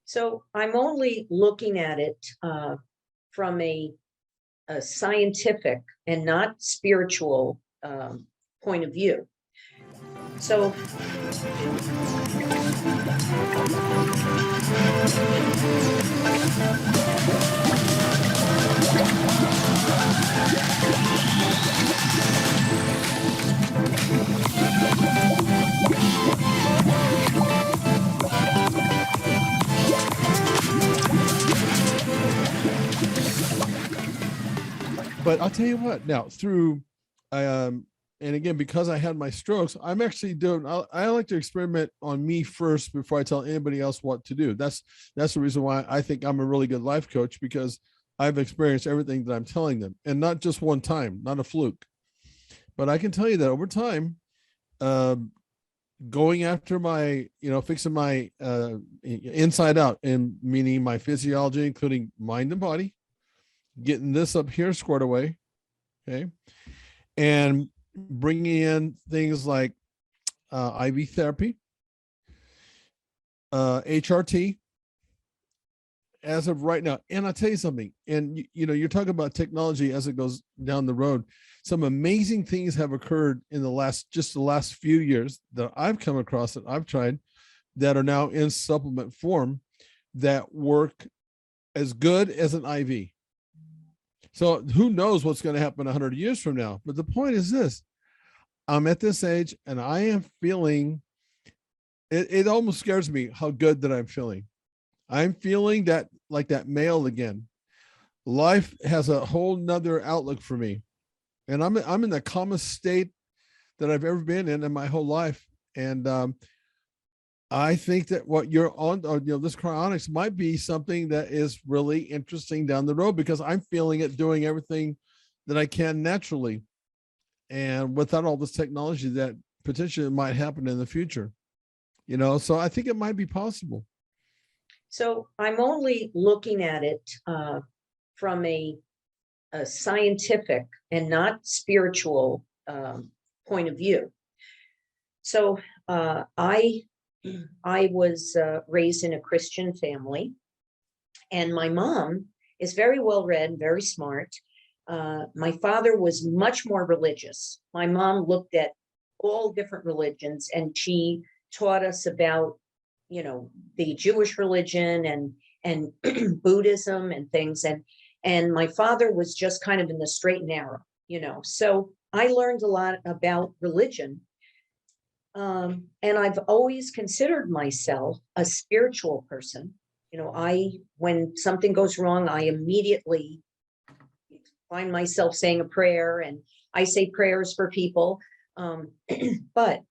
So I'm only looking at it from a scientific and not spiritual point of view. So, But I'll tell you what, now and again, because I had my strokes, I'm actually I like to experiment on me first before I tell anybody else what to do. That's the reason why I think I'm a really good life coach, because I've experienced everything that I'm telling them, and not just one time, not a fluke. But I can tell you that over time, going after my, fixing my inside out, and meaning my physiology, including mind and body, getting this up here squared away, okay, and bringing in things like IV therapy, HRT, as of right now. And I'll tell you something, and you're talking about technology as it goes down the road. Some amazing things have occurred in the last few years that I've come across, that I've tried, that are now in supplement form, that work as good as an IV. So who knows what's going to happen 100 years from now? But the point is this: I'm at this age, and I am feeling it. It almost scares me how good that I'm feeling. I'm feeling that, like that male again. Life has a whole nother outlook for me, and I'm in the calmest state that I've ever been in my whole life. And I think that what you're on, this cryonics might be something that is really interesting down the road, because I'm feeling it doing everything that I can naturally, and without all this technology that potentially might happen in the future. So I think it might be possible. so I'm only looking at it from a scientific and not spiritual point of view. So I was raised in a Christian family, and my mom is very well read, very smart. My father was much more religious. My mom looked at all different religions, and she taught us about, the Jewish religion and Buddhism and things. And my father was just kind of in the straight and narrow, So I learned a lot about religion. And I've always considered myself a spiritual person. When something goes wrong, I immediately find myself saying a prayer, and I say prayers for people. But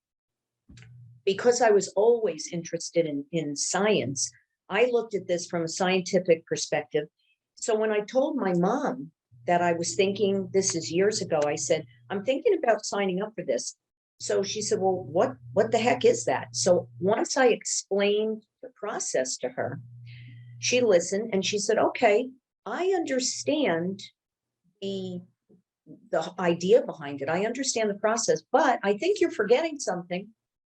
because I was always interested in science, I looked at this from a scientific perspective. So when I told my mom that I was thinking, this is years ago, I said, I'm thinking about signing up for this. So she said, well, what the heck is that? So once I explained the process to her, she listened, and she said, okay, I understand the idea behind it. I understand the process, but I think you're forgetting something.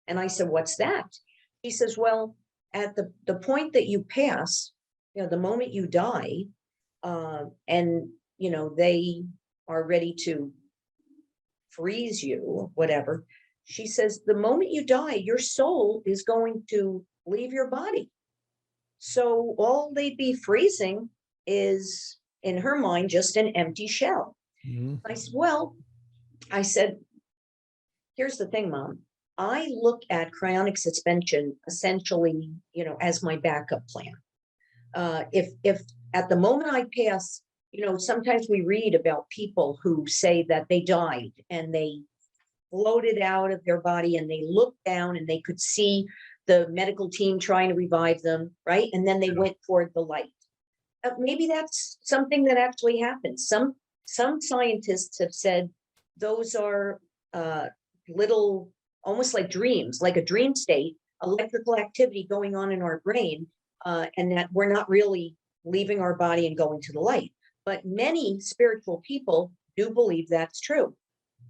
And I said, what's that? She says, well, at the point that you pass, the moment you die, and, they are ready to freeze you, whatever. She says, the moment you die, your soul is going to leave your body. So all they'd be freezing is, in her mind, just an empty shell. Mm-hmm. I said, here's the thing, Mom. I look at cryonic suspension essentially, as my backup plan. If at the moment I pass, sometimes we read about people who say that they died and they floated out of their body, and they looked down and they could see the medical team trying to revive them, right? And then they went toward the light. Maybe that's something that actually happens. Some scientists have said those are little, almost like dreams, like a dream state, electrical activity going on in our brain, and that we're not really leaving our body and going to the light. But many spiritual people do believe that's true.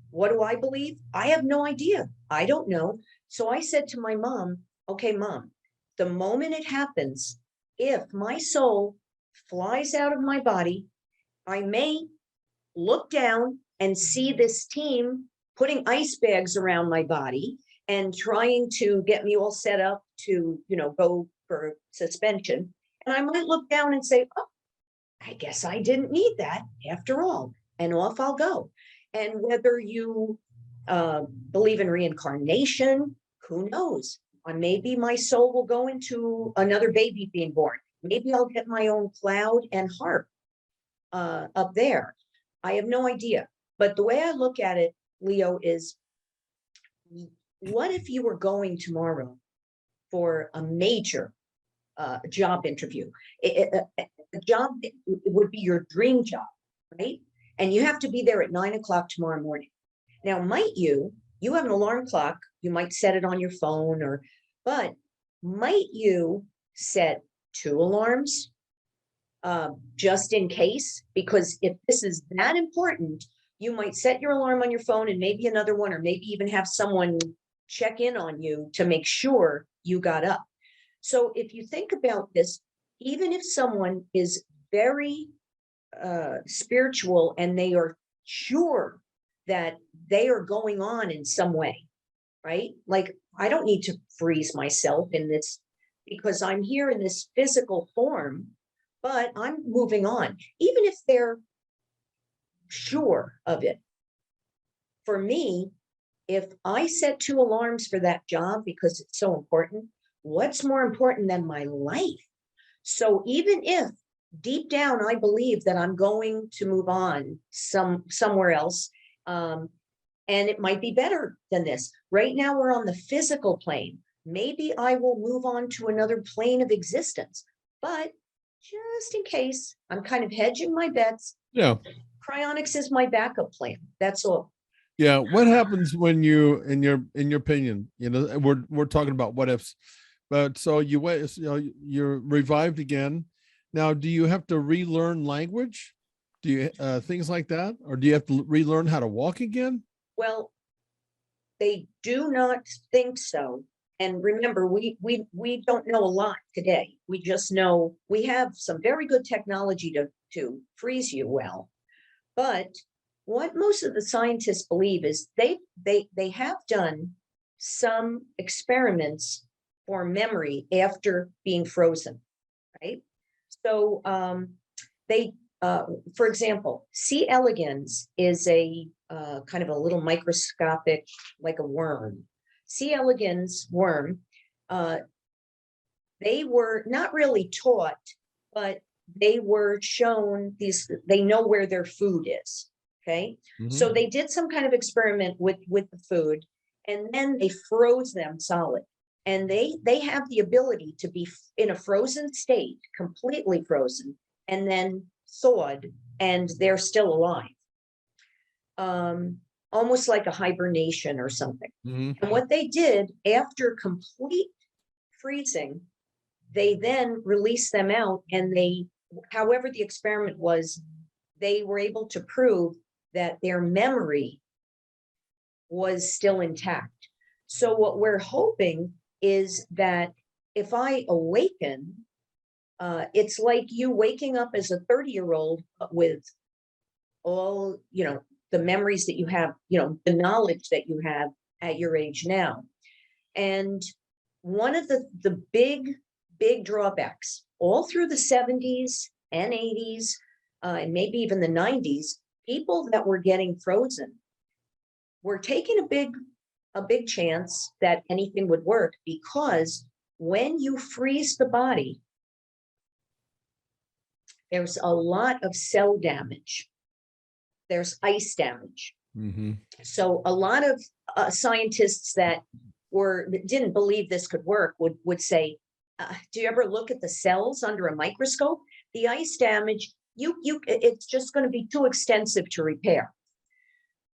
What do I believe? I have no idea. I don't know. So I said to my mom, okay, Mom, the moment it happens, if my soul flies out of my body, I may look down and see this team putting ice bags around my body and trying to get me all set up to, go for suspension. And I might look down and say, oh, I guess I didn't need that after all. And off I'll go. And whether you believe in reincarnation, who knows? Maybe my soul will go into another baby being born. Maybe I'll get my own cloud and harp up there. I have no idea. But the way I look at it, Leo, is what if you were going tomorrow for a major job interview? A job would be your dream job, right? And you have to be there at 9 o'clock tomorrow morning. Now, you have an alarm clock, you might set it on your phone, but might you set 2 alarms just in case? Because if this is that important, you might set your alarm on your phone and maybe another one, or maybe even have someone check in on you to make sure you got up. So if you think about this, even if someone is very spiritual and they are sure that they are going on in some way, right? Like, I don't need to freeze myself in this because I'm here in this physical form, but I'm moving on, even if they're sure of it. For me, if I set 2 alarms for that job because it's so important, what's more important than my life? So even if deep down I believe that I'm going to move on somewhere else, and it might be better than this. Right now we're on the physical plane. Maybe I will move on to another plane of existence, but just in case, I'm kind of hedging my bets. Yeah. Cryonics is my backup plan. That's all. Yeah. What happens when you, in your opinion, we're talking about what ifs, but so you're revived again. Now, do you have to relearn language? Do you things like that, or do you have to relearn how to walk again? Well, they do not think so. And remember, we don't know a lot today. We just know we have some very good technology to freeze you well. But what most of the scientists believe is they have done some experiments for memory after being frozen, right? So for example, C. elegans is a kind of a little microscopic, like a worm. C. elegans worm, they were not really taught, but they were shown they know where their food is. Okay. Mm-hmm. So they did some kind of experiment with the food, and then they froze them solid. And they have the ability to be in a frozen state, completely frozen, and then thawed, and they're still alive. Almost like a hibernation or something. Mm-hmm. And what they did after complete freezing, they then released them out, and however the experiment was, they were able to prove that their memory was still intact. So what we're hoping is that if I awaken, it's like you waking up as a 30-year-old with all, the memories that you have, the knowledge that you have at your age now. And one of the big drawbacks all through the 70s and 80s, and maybe even the 90s, people that were getting frozen were taking a big chance that anything would work, because when you freeze the body, there's a lot of cell damage. There's ice damage. Mm-hmm. So a lot of scientists that didn't believe this could work would say, do you ever look at the cells under a microscope? The ice damage, it's just going to be too extensive to repair.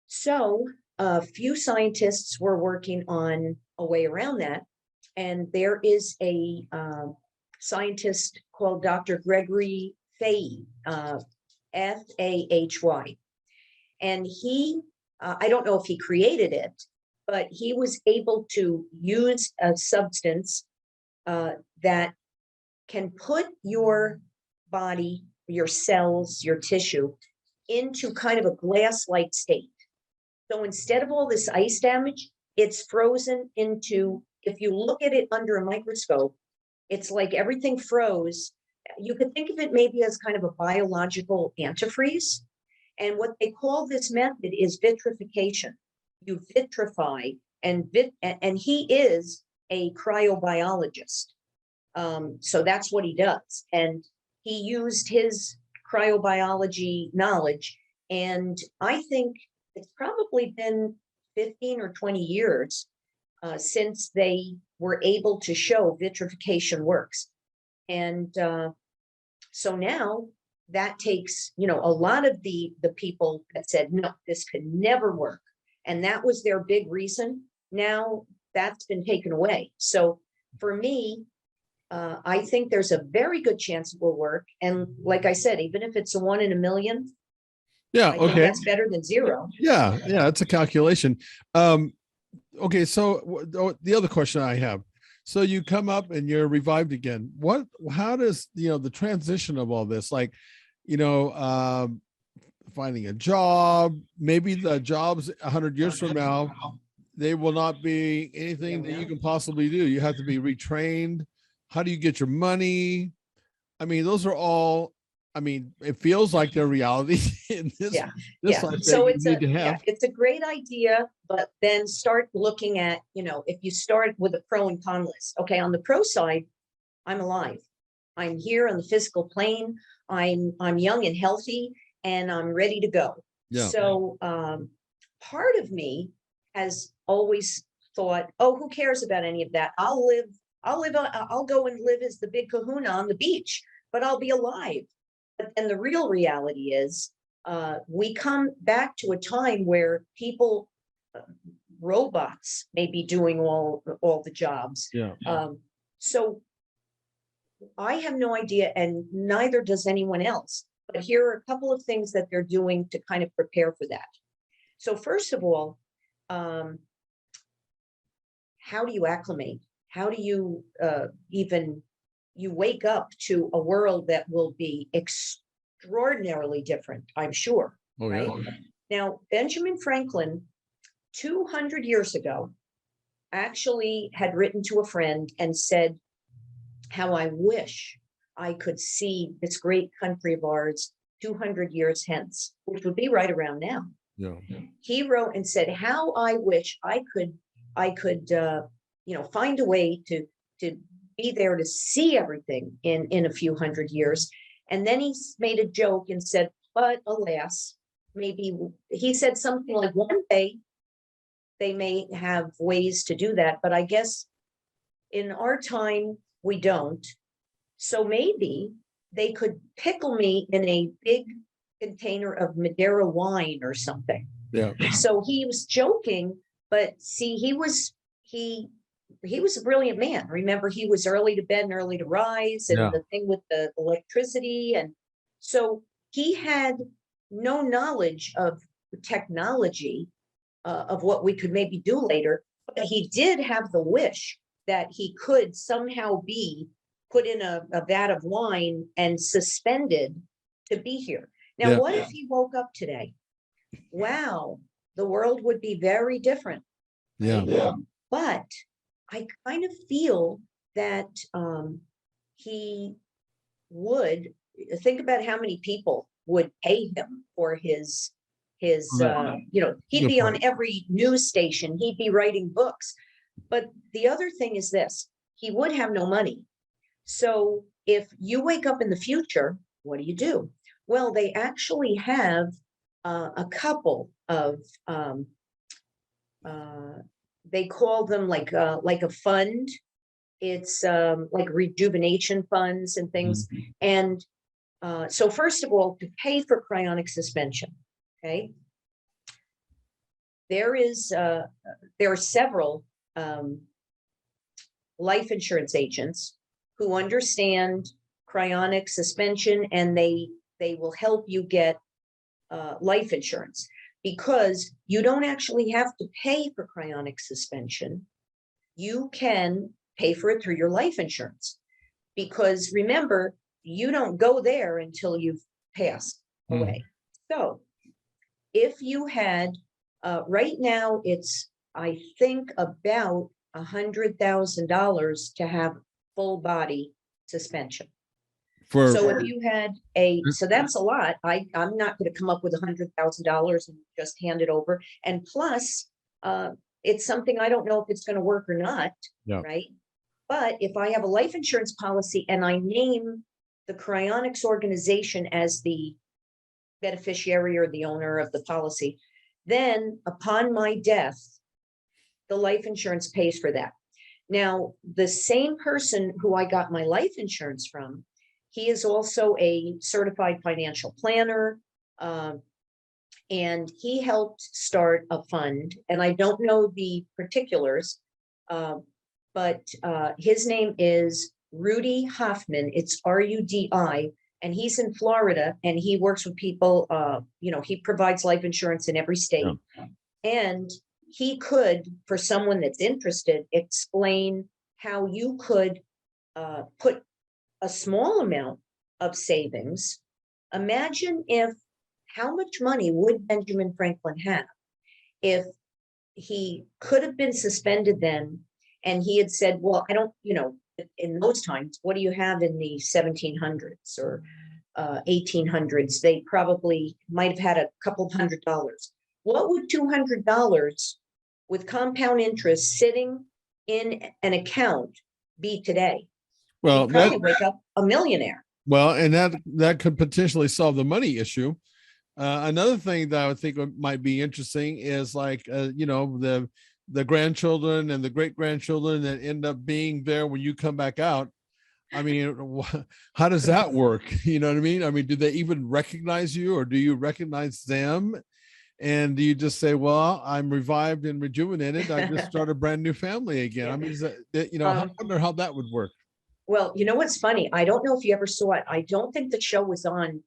So a few scientists were working on a way around that. And there is a scientist called Dr. Gregory Fahy, Fahy. And he, I don't know if he created it, but he was able to use a substance that can put your body, your cells, your tissue into kind of a glass-like state. So instead of all this ice damage, it's frozen into, if you look at it under a microscope, it's like everything froze. You could think of it maybe as kind of a biological antifreeze. And what they call this method is vitrification. You vitrify, and he is a cryobiologist. So that's what he does. And he used his cryobiology knowledge. And I think it's probably been 15 or 20 years since they were able to show vitrification works. And so now that takes, a lot of the people that said, no, this could never work. And that was their big reason. Now that's been taken away. So for me, I think there's a very good chance it will work. And like I said, even if it's a 1 in a million, Yeah. I think Okay. that's better than zero. Yeah. Yeah. It's a calculation. Okay. So the other question I have, so you come up and you're revived again. How does, the transition of all this, like, finding a job, maybe the jobs 100 years from now, they will not be anything that you can possibly do. You have to be retrained. How do you get your money? I mean, those are all, it feels like they're reality in this life So that you need to have. it's a great idea, but then start looking at, if you start with a pro and con list. Okay, on the pro side, I'm alive. I'm here on the physical plane. I'm young and healthy, and I'm ready to go. Yeah. So part of me has always thought, oh, who cares about any of that? I'll go and live as the big kahuna on the beach, but I'll be alive. But then the real reality is we come back to a time where people, robots may be doing all the jobs. Yeah. So I have no idea, and neither does anyone else. But here are a couple of things that they're doing to kind of prepare for that. So first of all, how do you acclimate? How do you you wake up to a world that will be extraordinarily different, I'm sure. Oh, yeah. Right? Now, Benjamin Franklin, 200 years ago, actually had written to a friend and said, how I wish I could see this great country of ours 200 years hence, which would be right around now. Yeah. He wrote and said, how I wish I could find a way to be there to see everything in a few hundred years. And then he made a joke and said, but alas, maybe he said something like, one day they may have ways to do that, but I guess in our time we don't. So maybe they could pickle me in a big container of Madeira wine or something. Yeah. So he was joking, but see, he was a brilliant man. Remember, he was early to bed and early to rise, and the thing with the electricity. And so he had no knowledge of technology, of what we could maybe do later, but he did have the wish that he could somehow be put in a vat of wine and suspended to be here. Now, what if he woke up today? Wow, the world would be very different. Yeah. Right? But I kind of feel that he would think about how many people would pay him for his he'd be on every news station, he'd be writing books. But the other thing is this, he would have no money. So if you wake up in the future, what do? Well, they actually have a couple of they call them like a fund. It's like rejuvenation funds and things. Mm-hmm. And so first of all, to pay for cryonic suspension, okay, there are several life insurance agents who understand cryonic suspension, and they will help you get life insurance, because you don't actually have to pay for cryonic suspension. You can pay for it through your life insurance. because remember, you don't go there until you've passed away. So if you had, right now, it's, I think, about $100,000 to have full body suspension. So if you had so that's a lot. I'm not going to come up with $100,000 and just hand it over. And plus, it's something I don't know if it's going to work or not, right? But if I have a life insurance policy and I name the Cryonics organization as the beneficiary or the owner of the policy, then upon my death, the life insurance pays for that. Now, the same person who I got my life insurance from, he is also a certified financial planner, and he helped start a fund. And I don't know the particulars, but his name is Rudy Hoffman. It's RUDI, and he's in Florida, and he works with people. He provides life insurance in every state, and he could, for someone that's interested, explain how you could put a small amount of savings. Imagine how much money would Benjamin Franklin have if he could have been suspended then, and he had said, well, I don't, in those times, what do you have in the 1700s or 1800s? They probably might have had a couple of $100. What would $200 with compound interest sitting in an account be today? Well, you'd probably wake up a millionaire. Well, and that could potentially solve the money issue. Another thing that I would think might be interesting is like, the grandchildren and the great grandchildren that end up being there when you come back out. I mean, how does that work? You know what I mean? I mean, do they even recognize you, or do you recognize them? And do you just say, well, I'm revived and rejuvenated, I just start a brand new family again? I mean, is that, I wonder how that would work. Well, you know what's funny? I don't know if you ever saw it. I don't think the show was on.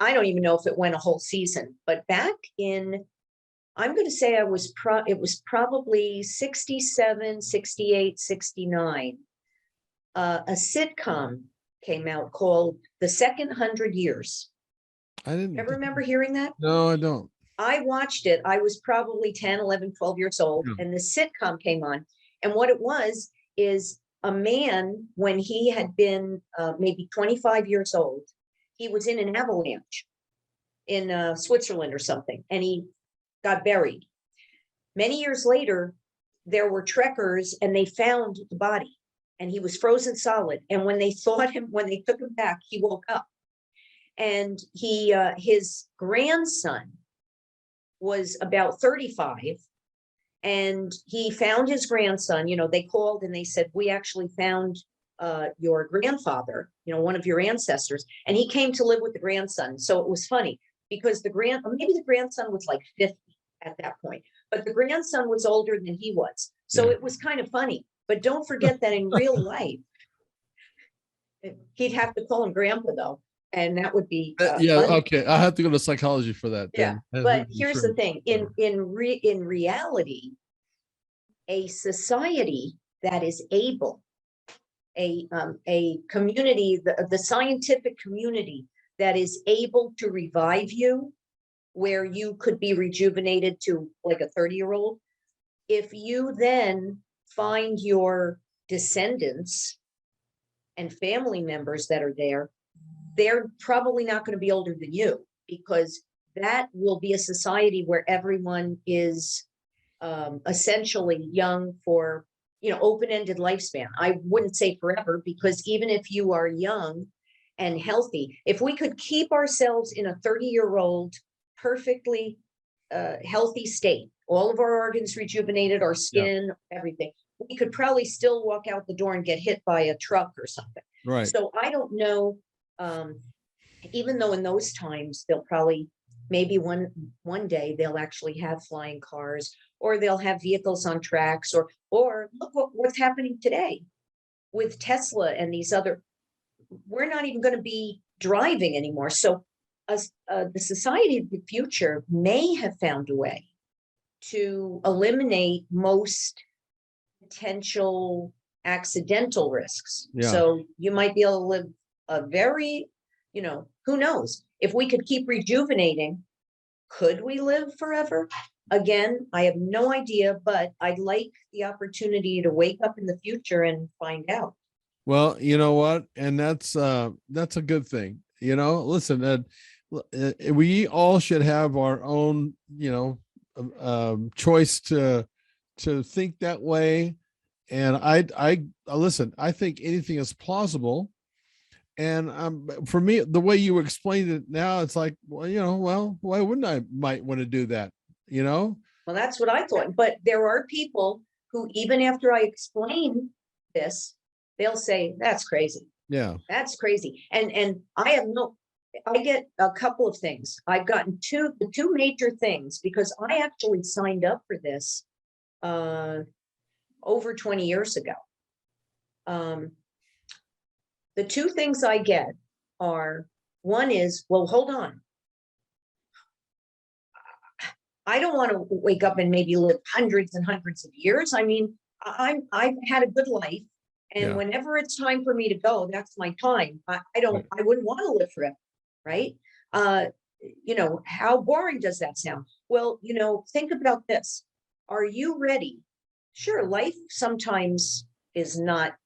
I don't even know if it went a whole season. But back in, I'm going to say it was probably 67, 68, 69. A sitcom came out called The Second 100 Years. I didn't ever remember hearing that? No, I don't. I watched it. I was probably 10, 11, 12 years old, and the sitcom came on. And what it was is a man, when he had been maybe 25 years old, he was in an avalanche in Switzerland or something, and he got buried. Many years later, there were trekkers, and they found the body, and he was frozen solid. And when they took him back, he woke up. And his grandson was about 35, and he found his grandson. They called and they said, we actually found your grandfather, one of your ancestors. And he came to live with the grandson. So it was funny because maybe the grandson was like 50 at that point, but the grandson was older than he was. So it was kind of funny. But don't forget that in real life, he'd have to call him grandpa though. And that would be funny. Okay. I have to go to psychology for that. Yeah, but here's the thing: in reality, a society that is able, a community, the scientific community that is able to revive you, where you could be rejuvenated to like a 30-year-old, if you then find your descendants and family members that are there, they're probably not going to be older than you, because that will be a society where everyone is essentially young for, open-ended lifespan. I wouldn't say forever, because even if you are young and healthy, if we could keep ourselves in a 30-year-old perfectly healthy state, all of our organs rejuvenated, our skin, everything, we could probably still walk out the door and get hit by a truck or something. Right. So I don't know. Even though in those times they'll probably, maybe one day they'll actually have flying cars, or they'll have vehicles on tracks, or look what's happening today with Tesla and these other, we're not even going to be driving anymore. So the society of the future may have found a way to eliminate most potential accidental risks. Yeah. So you might be able to live a very, who knows? If we could keep rejuvenating, could we live forever? Again, I have no idea, but I'd like the opportunity to wake up in the future and find out. Well, you know what? And that's a good thing. Listen, we all should have our own, choice to think that way. And I listen, I think anything is plausible. And for me, the way you explained it now, it's like, well, why wouldn't I might want to do that? Well, that's what I thought. But there are people who, even after I explain this, they'll say, that's crazy. Yeah. That's crazy. And I get a couple of things. I've gotten the two major things, because I actually signed up for this over 20 years ago. The two things I get are, one is, well, hold on. I don't want to wake up and maybe live hundreds and hundreds of years. I mean, I've had a good life, and whenever it's time for me to go, that's my time. I wouldn't want to live forever, right? How boring does that sound? Well, think about this. Are you ready? Sure, life sometimes is not,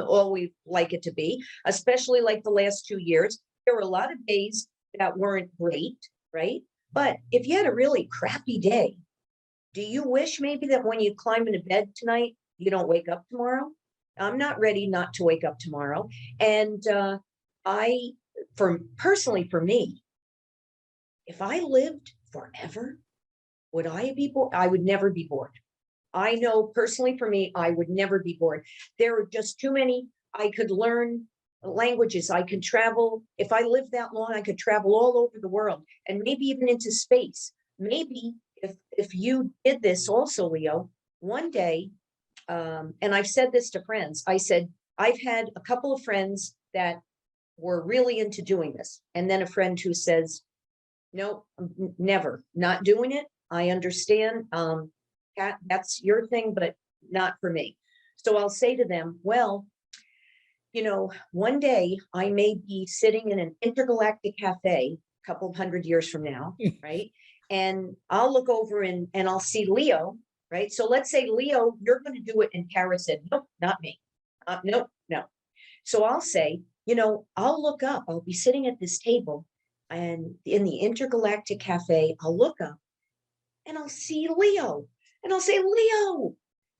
all we like it to be, especially like the last 2 years. There were a lot of days that weren't great, right? But if you had a really crappy day, do you wish maybe that when you climb into bed tonight, you don't wake up tomorrow? I'm not ready not to wake up tomorrow. And personally for me, if I lived forever, would I be bored? I would never be bored. I know personally for me, I would never be bored. There are just too many. I could learn languages. I could travel. If I lived that long, I could travel all over the world, and maybe even into space. Maybe if you did this also, Leo, one day, and I've said this to friends, I said, I've had a couple of friends that were really into doing this. And then a friend who says, no, never, not doing it. I understand. That's your thing, but not for me. So I'll say to them, well, one day I may be sitting in an intergalactic cafe a couple of 100 years from now, right? And I'll look over and I'll see Leo, right? So let's say, Leo, you're going to do it. And Kara said, nope, not me. No. So I'll say, I'll look up. I'll be sitting at this table, and in the intergalactic cafe, I'll look up and I'll see Leo. And I'll say, Leo,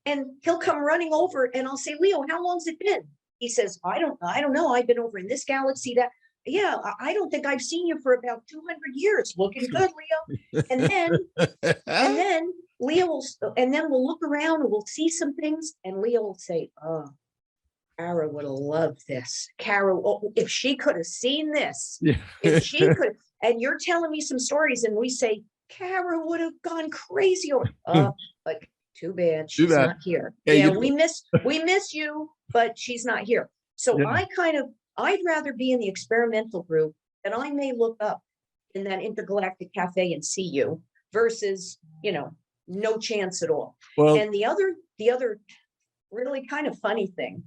and he'll come running over, and I'll say, Leo, how long's it been? He says, I don't know. I've been over in this galaxy that, I don't think I've seen you for about 200 years. Looking good, Leo. And then Leo will, and then we'll look around and we'll see some things, and Leo will say, oh, Kara would have loved this. Kara, if she could have seen this, if she could, and you're telling me some stories, and we say, Kara would have gone crazy. Like, too bad she's not here. Yeah, we miss you, but she's not here. So I'd rather be in the experimental group, and I may look up in that intergalactic cafe and see you, versus, no chance at all. Well, and the other really kind of funny thing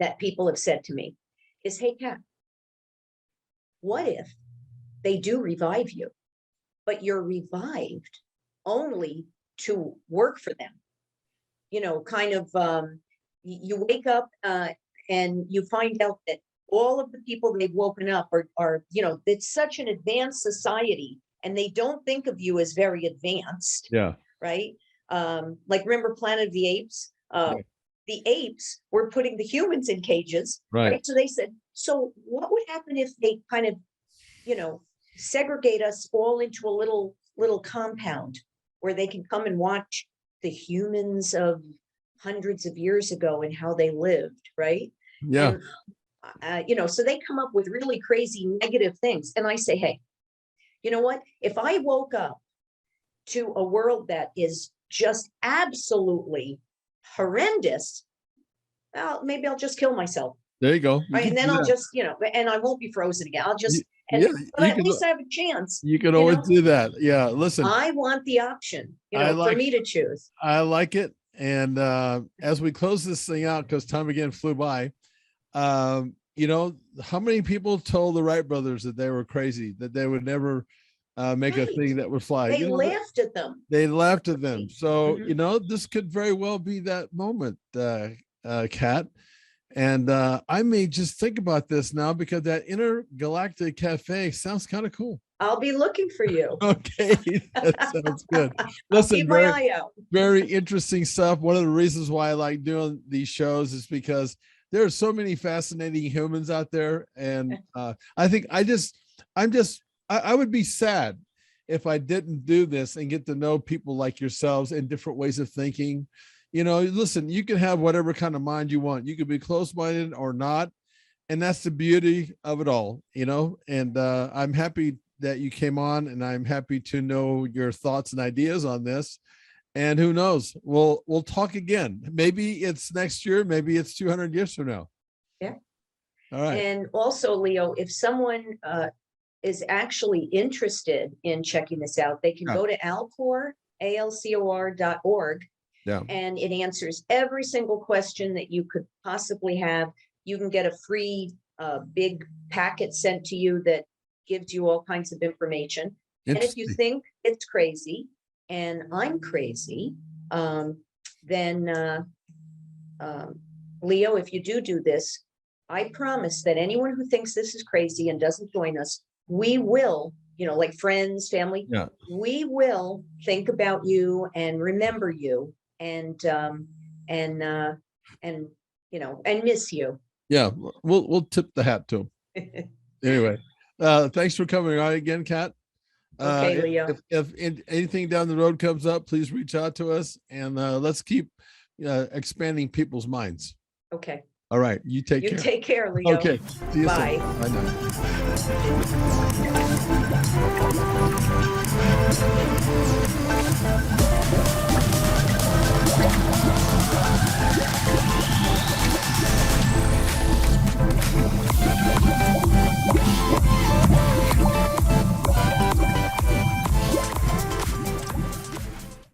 that people have said to me is, hey, Kat, what if they do revive you, but you're revived only to work for them? You wake up and you find out that all of the people they've woken up are it's such an advanced society, and they don't think of you as very advanced. Yeah. Right. Like, remember Planet of the Apes? The apes were putting the humans in cages. Right. So they said, so what would happen if they kind of, segregate us all into a little compound where they can come and watch the humans of hundreds of years ago and how they lived, right? Yeah. And, so they come up with really crazy negative things. And I say, hey, you know what? If I woke up to a world that is just absolutely horrendous, well, maybe I'll just kill myself. There you go. Right. And then I'll just, and I won't be frozen again. I'll just, but at least I have a chance. You can always do that. Yeah. Listen, I want the option, for me to choose. I like it. And as we close this thing out, because time again flew by, you know, how many people told the Wright brothers that they were crazy, that they would never make a Right. thing that would fly? They You know, laughed at them. they laughed at them. So, Mhm. you know, this could very well be that moment, Kat. And I may just think about this now because that intergalactic cafe sounds kind of cool. I'll be looking for you. Okay, that sounds good. I'll Listen, keep my eye out. very interesting stuff. One of the reasons why I like doing these shows is because there are so many fascinating humans out there. And I think I would be sad if I didn't do this and get to know people like yourselves and different ways of thinking. You know, listen, you can have whatever kind of mind you want. You can be close-minded or not. And that's the beauty of it all, you know, and I'm happy that you came on, and I'm happy to know your thoughts and ideas on this. And who knows, we'll talk again. Maybe it's next year, maybe it's 200 years from now. Yeah. All right. And also, Leo, if someone is actually interested in checking this out, they can go to Alcor, alcor.org. Yeah. And it answers every single question that you could possibly have. You can get a free big packet sent to you that gives you all kinds of information. And if you think it's crazy and I'm crazy, then Leo, if you do this, I promise that anyone who thinks this is crazy and doesn't join us, we will, you know, like friends, family, we will think about you and remember you and you know, and miss you. Yeah, we'll tip the hat to him. Anyway, thanks for coming on again, Kat. Okay, Leo. If anything down the road comes up, please reach out to us, and let's keep expanding people's minds. Okay. All right. You take care. You take care, Leo. Okay. See you Bye. soon. Bye now.